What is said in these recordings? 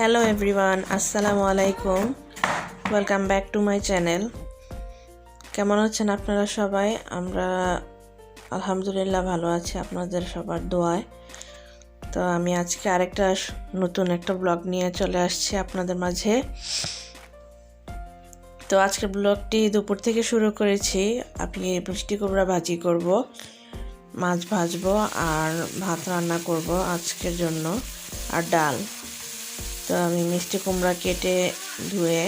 Hello everyone, আসসালামু আলাইকুম। Welcome back to my channel. কেমন আছেন আপনারা সবাই? আমরা আলহামদুলিল্লাহ ভালো আছি আপনাদের সবার দোয়ায়। তো আমি আজকে আরেকটা নতুন একটা ব্লগ নিয়ে চলে আসছি আপনাদের মাঝে। তো আজকের ব্লগটি দুপুর থেকে শুরু করেছি। আমি মিষ্টি কুমড়া ভাজি করব, মাছ ভাজবো আর ভাত রান্না করব আজকের জন্য, আর ডাল। তো আমি মিষ্টি কুমড়া কেটে ধুয়ে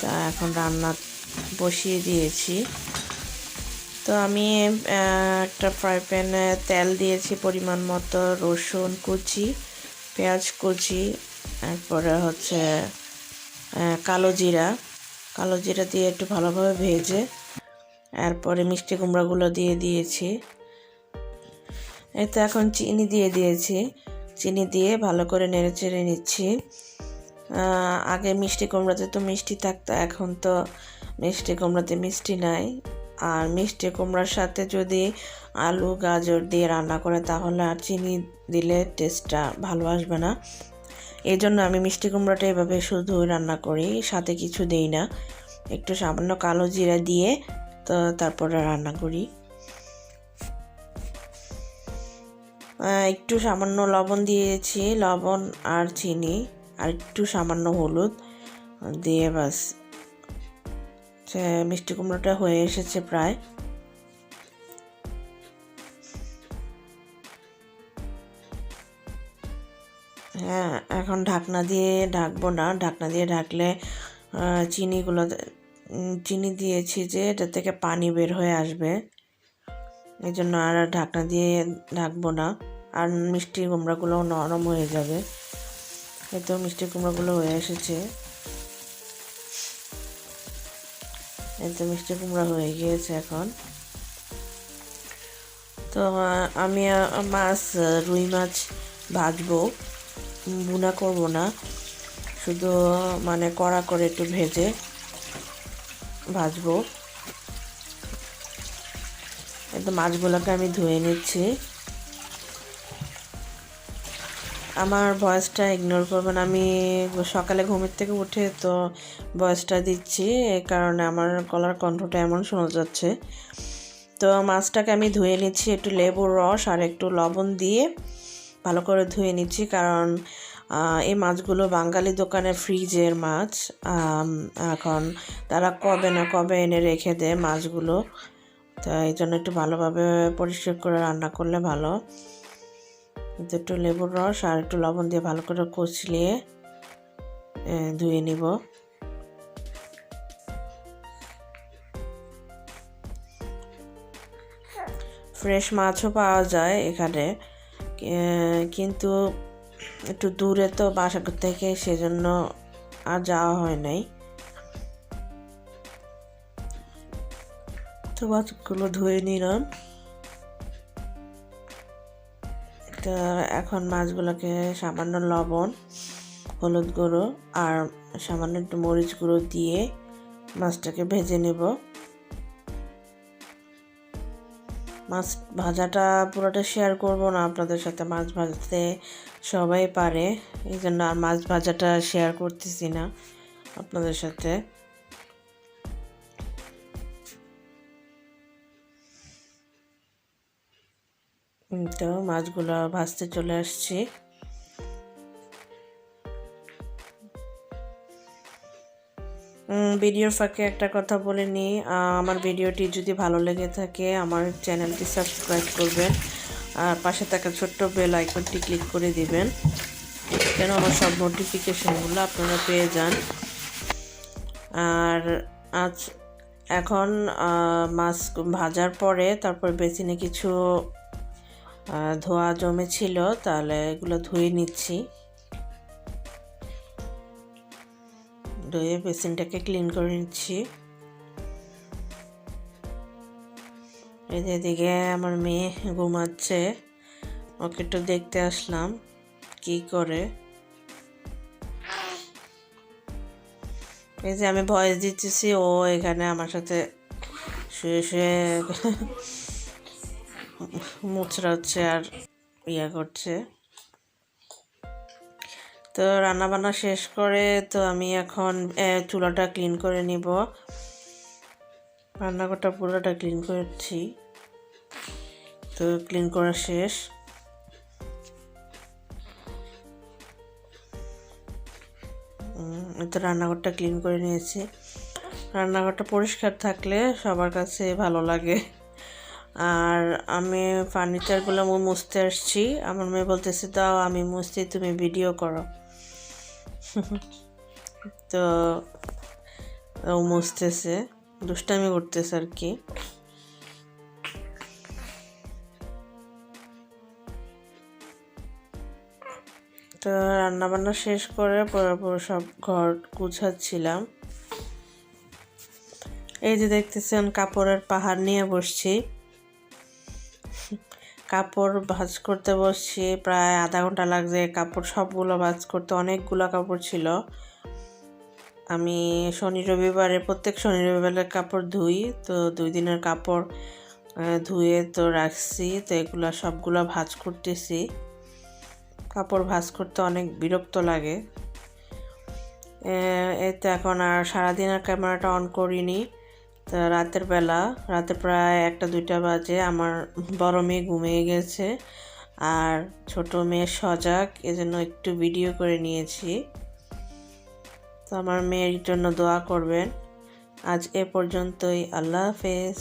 তা এখন রান্না বসিয়ে দিয়েছি। তো আমি একটা ফ্রাই প্যানে তেল দিয়েছি পরিমাণ মতো, রসুন কুচি, পেঁয়াজ কুচি, তারপরে হচ্ছে কালো জিরা দিয়ে একটু ভালোভাবে ভেজে এরপরে মিষ্টি কুমড়াগুলো দিয়ে দিয়েছি। এতে এখন চিনি দিয়ে দিয়েছি, চিনি দিয়ে ভালো করে নেড়ে চেড়ে নিচ্ছি। আগে মিষ্টি কুমড়াতে তো মিষ্টি থাকতো, এখন তো মিষ্টি কুমড়াতে মিষ্টি নাই। আর মিষ্টি কুমড়ার সাথে যদি আলু গাজর দিয়ে রান্না করে তাহলে আর চিনি দিলে টেস্টটা ভালো আসবে না। এই জন্য আমি মিষ্টি কুমড়াটা এভাবে শুধু রান্না করি, সাথে কিছু দেই না। একটু সামান্য কালো জিরা দিয়ে তো তারপরে রান্না করি। একটু সামান্য লবণ দিয়েছি, লবণ আর চিনি আর একটু সামান্য হলুদ দিয়ে বাস মিষ্টি কুমড়োটা হয়ে এসেছে প্রায়। হ্যাঁ, এখন ঢাকনা দিয়ে ঢাকবো না, ঢাকনা দিয়ে ঢাকলে চিনি দিয়েছি যে এটা থেকে পানি বের হয়ে আসবে, এই জন্য আর ঢাকনা দিয়ে ঢাকবো না। আর মিষ্টি কুমড়াগুলো নরম হয়ে যাবে। এই তো মিষ্টি কুমড়াগুলো হয়ে এসেছে, এই তো মিষ্টি কুমড়া হয়ে গিয়েছে এখন। তো আমি রুই মাছ ভাজবো, বুনা করব না, শুধু মানে কড়া করে একটু ভেজে ভাজবো। একদম মাছগুলোকে আমি ধুয়ে নিচ্ছি। আমার ভয়েসটা ইগনোর করবেন, আমি সকালে ঘুমের থেকে উঠে তো ভয়েসটা দিচ্ছি, এই কারণে আমার গলার কণ্ঠটা এমন শোনা যাচ্ছে। তো মাছটাকে আমি ধুয়ে নিচ্ছি, একটু লেবুর রস আর একটু লবণ দিয়ে ভালো করে ধুয়ে নিচ্ছি, কারণ এই মাছগুলো বাঙালি দোকানের ফ্রিজের মাছ। এখন তারা কবে না কবে এনে রেখে দেয় মাছগুলো, তো এই জন্য একটু ভালোভাবে পরিষ্কার করে রান্না করলে ভালো। একটু লেবুর রস আর একটু লবণ দিয়ে ভালো করে কচলিয়ে ধুয়ে নিব। ফ্রেশ মাছও পাওয়া যায় এখানে, কিন্তু একটু দূরে তো বাসা থেকে, সেজন্য আর যাওয়া হয় নাই। তো মাছগুলো ধুয়ে নিলাম। তো এখন মাছগুলোকে সামান্য লবণ, হলুদ গুঁড়ো আর সামান্য একটু মরিচ গুঁড়ো দিয়ে মাছটাকে ভেজে নেব। মাছ ভাজাটা পুরোটা শেয়ার করব না আপনাদের সাথে, মাছ ভাজতে সবাই পারে, এই জন্য আর মাছ ভাজাটা শেয়ার করতেছি না আপনাদের সাথে। তো মাছগুলো ভাজতে চলে আসছি। ভিডিওর ফাঁকে একটা কথা বলে নিই, আমার ভিডিওটি যদি ভালো লেগে থাকে আমার চ্যানেলটি সাবস্ক্রাইব করবেন আর পাশে থাকা ছোট্ট বেল আইকনটি ক্লিক করে দিবেন, যেন আমার সব নোটিফিকেশনগুলো আপনারা পেয়ে যান। আর এখন মাছ ভাজার পরে তারপর বেসিনে কিছু ধোয়া জমেছিল, তাহলে এগুলো ধুয়ে নিচ্ছি, ধুয়ে বেসিনটাকে ক্লিন করে নিচ্ছি। এদিকে আমার মেয়ে ঘুমাচ্ছে, ওকে একটু দেখতে আসলাম কি করে। এই যে আমি ভয়েস দিতেছি, ও এখানে আমার সাথে শুয়ে শুয়ে মুচড়াচ্ছে আর করছে। তো তো রান্না বান্না শেষ করে তো আমি এখন চুলাটা ক্লিন করে নিব। রান্নাঘরটা পুরোটা ক্লিন করছি, তো ক্লিন করা শেষ। তো রান্নাঘরটা ক্লিন করে নিয়েছি। রান্নাঘরটা পরিষ্কার থাকলে সবার কাছে ভালো লাগে। আর আমি ফার্নিচারগুলো মুছতে আসছি। আমার মেয়ে বলতেছে দাও আমি মুছতে, তুমি ভিডিও করো। তো ও মুছতেছে, দুষ্টামি করতেছে আর কি। তো রান্নাবান্না শেষ করে পরে সব ঘর গুছাচ্ছিলাম। এই যে দেখতেছেন কাপড়ের পাহাড় নিয়ে বসছি। কাপড় ভাঁজ করতে বসছি, প্রায় আধা ঘন্টা লাগছে কাপড় সবগুলো ভাঁজ করতে। অনেকগুলো কাপড় ছিল। আমি প্রত্যেক শনি রবিবারে কাপড় ধুই, তো 2 দিনের কাপড় ধুয়ে তো রাখছি। তো এগুলো সবগুলো ভাঁজ করতেছি। কাপড় ভাঁজ করতে অনেক বিরক্ত লাগে। এতে এখন আর সারাদিন আর ক্যামেরাটা অন করিনি। তো রাতে প্রায় 1-2টা বাজে। আমার বড় মেয়ে ঘুমিয়ে গেছে আর ছোট মেয়ে সজাগ, এজন্য একটু ভিডিও করে নিয়েছি। তো আমার মেয়ের জন্য দোয়া করবেন। আজ এ পর্যন্তই। আল্লাহ হাফেজ।